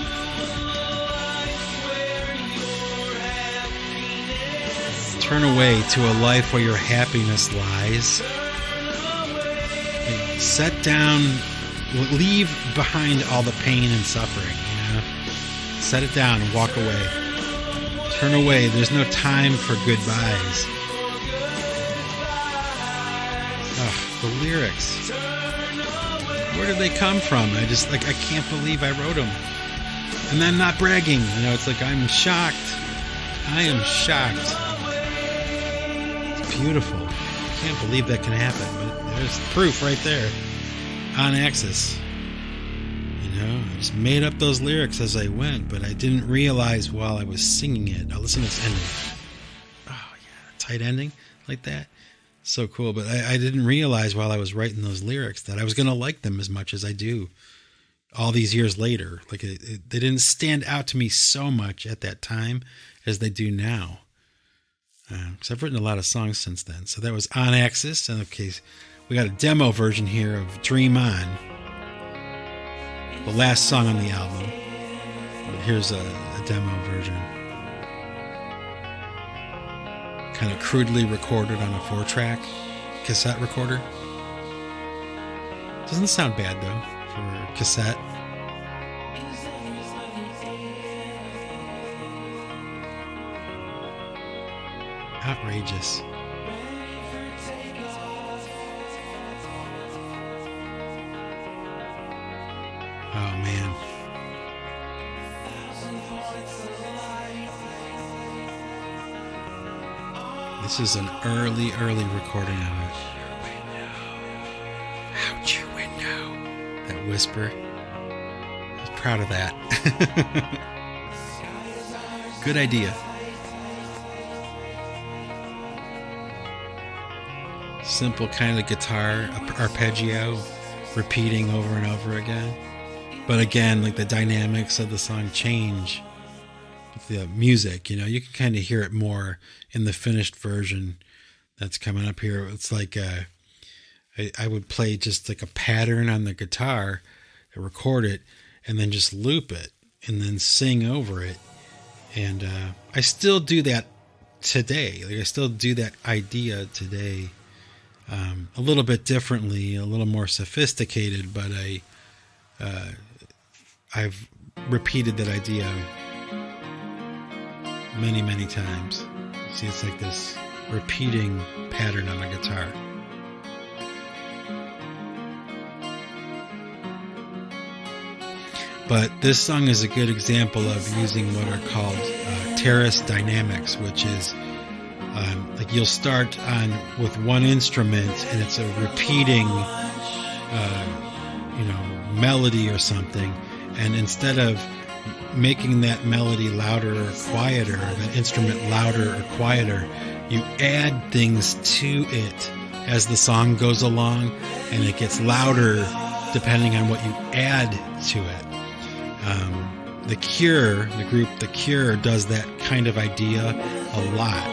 Turn away to a life where your happiness lies. Set down, leave behind all the pain and suffering, Set it down and walk away. Turn away. There's no time for goodbyes. The lyrics. Where did they come from? I can't believe I wrote them. And I'm not bragging. It's like I'm shocked. I am shocked. It's beautiful. I can't believe that can happen. But there's proof right there. On Axis. I just made up those lyrics as I went, but I didn't realize while I was singing it. Now listen to this ending. Oh, yeah. Tight ending like that. So cool. But I didn't realize while I was writing those lyrics that I was going to like them as much as I do all these years later. Like they didn't stand out to me so much at that time as they do now. Because I've written a lot of songs since then. So that was On Axis. And okay, we got a demo version here of Dream On, the last song on the album. But here's a demo version. Kind of crudely recorded on a 4-track cassette recorder. Doesn't sound bad though for cassette. Outrageous. Oh man. This is an early recording of it. Out your window. That whisper. I was proud of that. Good idea. Simple kind of guitar arpeggio repeating over and over again. But again, like the dynamics of the song change the music. You know, you can kind of hear it more in the finished version that's coming up here. It's like I would play just like a pattern on the guitar, record it, and then just loop it, and then sing over it. And I still do that today. Like I still do that idea today, a little bit differently, a little more sophisticated. But I've repeated that idea many, many times. See, it's like this repeating pattern on a guitar. But this song is a good example of using what are called terrace dynamics, which is like you'll start on with one instrument and it's a repeating, melody or something, and instead of making that melody louder or quieter, that instrument louder or quieter, you add things to it as the song goes along, and it gets louder depending on what you add to it. The group The Cure does that kind of idea a lot.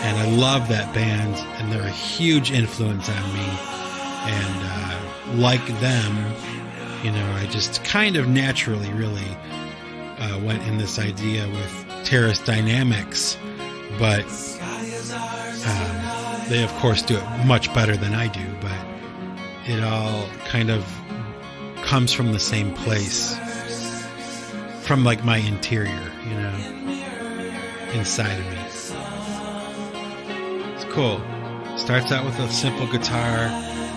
And I love that band, and they're a huge influence on me. And like them, I just kind of naturally really went in this idea with terrace dynamics. But they, of course, do it much better than I do. But it all kind of comes from the same place. From like my interior, inside of me. It's cool. Starts out with a simple guitar,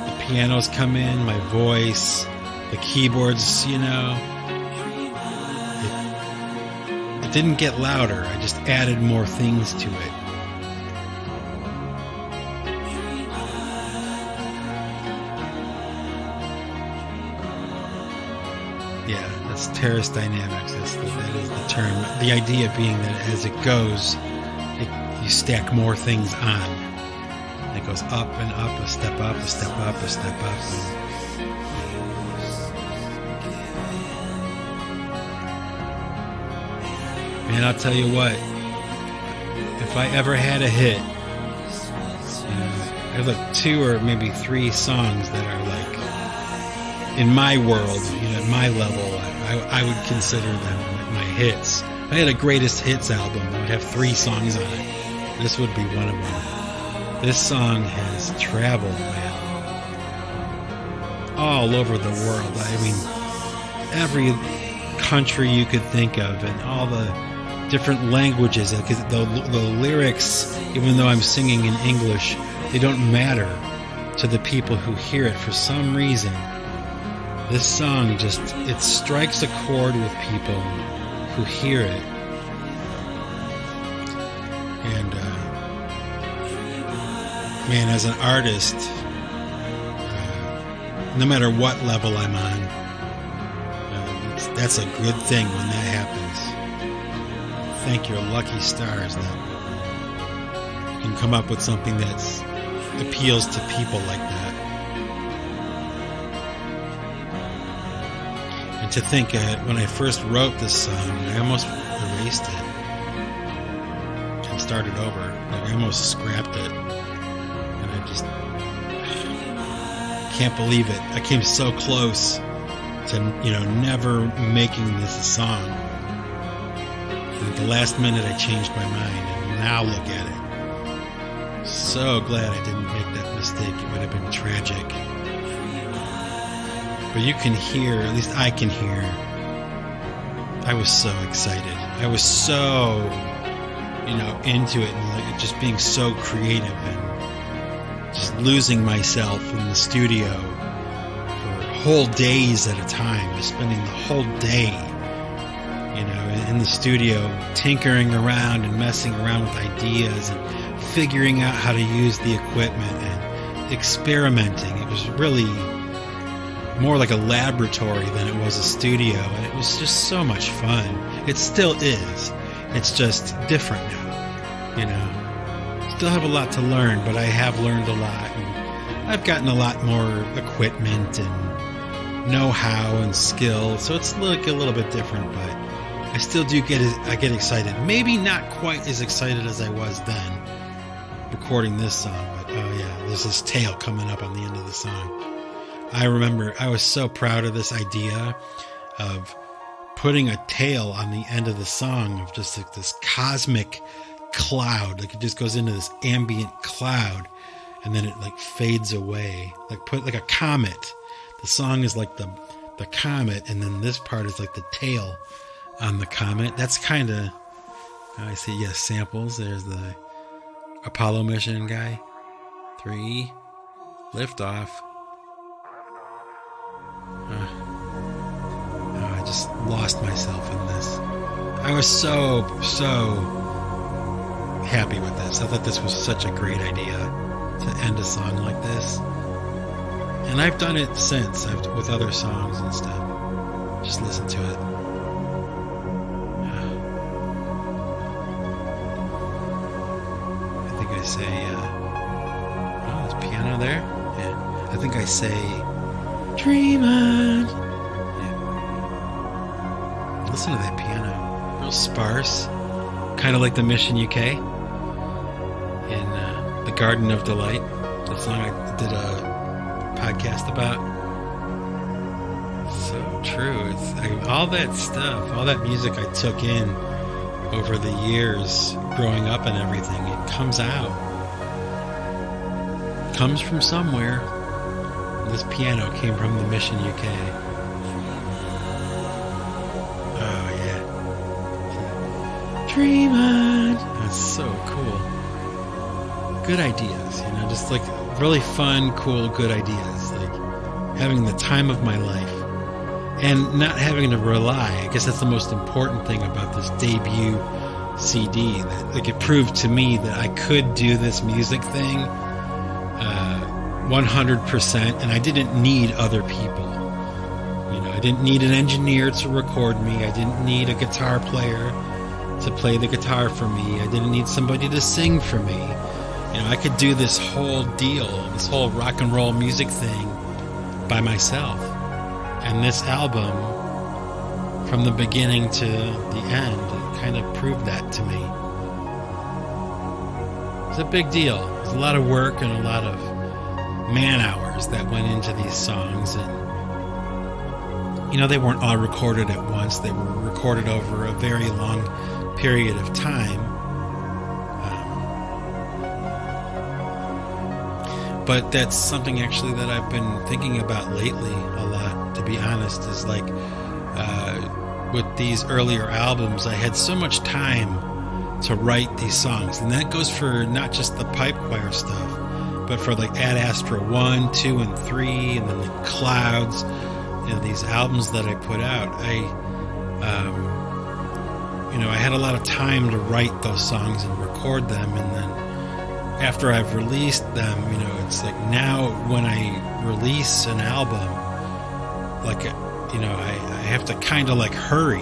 the pianos come in, my voice, the keyboards, it didn't get louder. I just added more things to it. Yeah, that's terrace dynamics. That is the term. The idea being that as it goes, you stack more things on. It goes up and up, a step up, a step up, a step up. Man, I'll tell you what. If I ever had a hit, I have like 2 or maybe 3 songs that are like, in my world, at my level, I would consider them my hits. If I had a greatest hits album, it would have 3 songs on it. This would be one of them. This song has traveled, man, all over the world. I mean, every country you could think of, and all the different languages. Because the lyrics, even though I'm singing in English, they don't matter to the people who hear it for some reason. This song it strikes a chord with people who hear it. And, man, as an artist, no matter what level I'm on, that's a good thing when that happens. Thank your lucky stars that you can come up with something that appeals to people like that. To think when I first wrote this song, I almost erased it and started over. Like I almost scrapped it, and I just can't believe it. I came so close to never making this a song. And at the last minute, I changed my mind, and now look at it. So glad I didn't make that mistake. It would have been tragic. But you can hear, at least I can hear, I was so excited. I was so, into it, and like just being so creative and just losing myself in the studio for whole days at a time, just spending the whole day, in the studio, tinkering around and messing around with ideas and figuring out how to use the equipment and experimenting. It was really more like a laboratory than it was a studio, and it was just so much fun. It still is. It's just different now, Still have a lot to learn, but I have learned a lot, and I've gotten a lot more equipment and know-how and skill, so it's like a little bit different, but I still do I get excited. Maybe not quite as excited as I was then recording this song, but oh yeah, there's this tail coming up on the end of the song. I remember I was so proud of this idea of putting a tail on the end of the song, of just like this cosmic cloud. Like it just goes into this ambient cloud and then it like fades away. Like put like a comet. The song is like the comet, and then this part is like the tail on the comet. That's kind of, I see, yes, samples. There's the Apollo mission guy. 3, liftoff. I just lost myself in this. I was so happy with this. I thought this was such a great idea to end a song like this. And I've done it since, with other songs and stuff. Just listen to it. I think I say, oh, there's piano there? Yeah. I think I say, dream on. Yeah. Listen to that piano. Real sparse. Kind of like the Mission UK in The Garden of Delight. The song I did a podcast about. So true. It's all that stuff, all that music I took in over the years growing up and everything, it comes out. It comes from somewhere. This piano came from the Mission UK. Oh yeah. Dream on. That's so cool. Good ideas, just like really fun, cool, good ideas. Like having the time of my life and not having to rely. I guess that's the most important thing about this debut CD. That like it proved to me that I could do this music thing 100%, and I didn't need other people. I didn't need an engineer to record me. I didn't need a guitar player to play the guitar for me. I didn't need somebody to sing for me. I could do this whole deal, this whole rock and roll music thing by myself. And this album, from the beginning to the end, it kind of proved that to me. It's a big deal. There's a lot of work and a lot of man hours that went into these songs. And, they weren't all recorded at once. They were recorded over a very long period of time. But that's something actually that I've been thinking about lately a lot, to be honest, is like with these earlier albums, I had so much time to write these songs. And that goes for not just the pipe choir stuff, but for like Ad Astra 1, 2, and 3, and then the Clouds, these albums that I put out. I had a lot of time to write those songs and record them, and then after I've released them, it's like now when I release an album, like, I have to kind of like hurry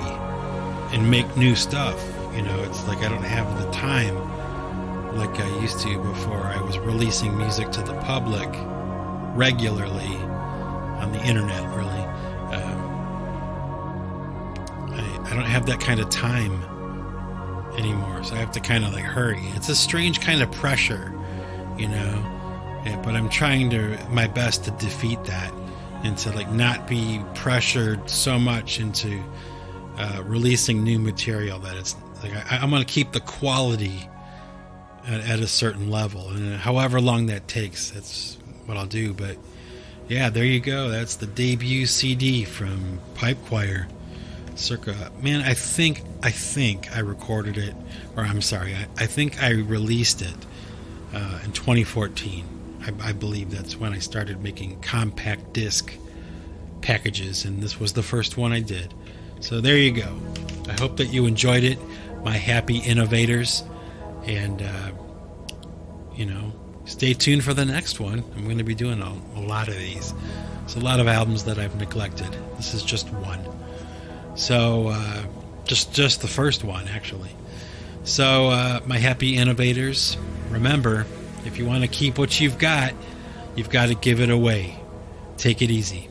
and make new stuff. It's like I don't have the time like I used to before I was releasing music to the public regularly on the internet, really. I don't have that kind of time anymore, so I have to kind of like hurry. It's a strange kind of pressure, but I'm trying my best to defeat that and to like not be pressured so much into releasing new material that it's like I'm going to keep the quality at a certain level, and however long that takes, that's what I'll do. But yeah, there you go. That's the debut CD from Pipe Choir. Circa, man, I think I recorded it, or I'm sorry, I think I released it in 2014. I believe that's when I started making compact disc packages, and this was the first one I did. So there you go. I hope that you enjoyed it, my happy innovators, and stay tuned for the next one. I'm going to be doing a lot of these. It's a lot of albums that I've neglected. This is just one. So, just the first one, actually. So, my happy innovators, remember, if you want to keep what you've got to give it away. Take it easy.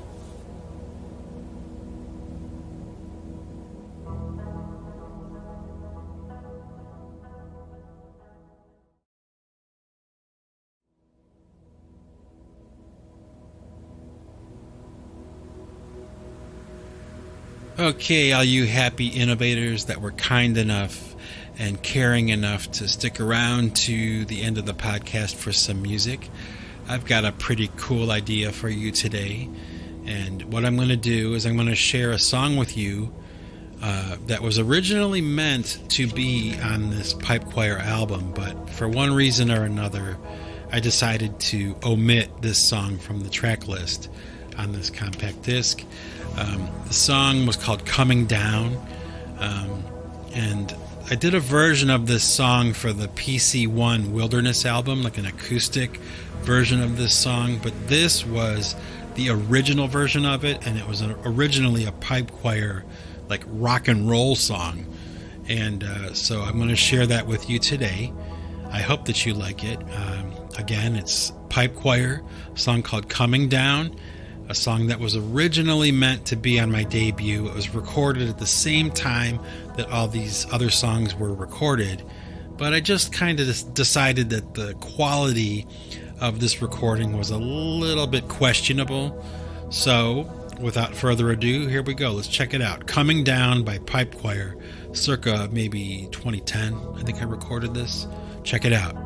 Okay, all you happy innovators that were kind enough and caring enough to stick around to the end of the podcast for some music, I've got a pretty cool idea for you today. And what I'm going to do is I'm going to share a song with you that was originally meant to be on this pipe choir album, but for one reason or another, I decided to omit this song from the track list on this compact disc. The song was called Coming Down, and I did a version of this song for the PC1 Wilderness album, like an acoustic version of this song, but this was the original version of it, and it was originally a pipe choir, like rock and roll song. And so I'm going to share that with you today. I hope that you like it. Again, it's pipe choir, a song called Coming Down, a song that was originally meant to be on my debut. It was recorded at the same time that all these other songs were recorded, but I just kind of decided that the quality of this recording was a little bit questionable. So, without further ado, here we go. Let's check it out. Coming Down by Pipe Choir, circa maybe 2010. I think I recorded this. Check it out.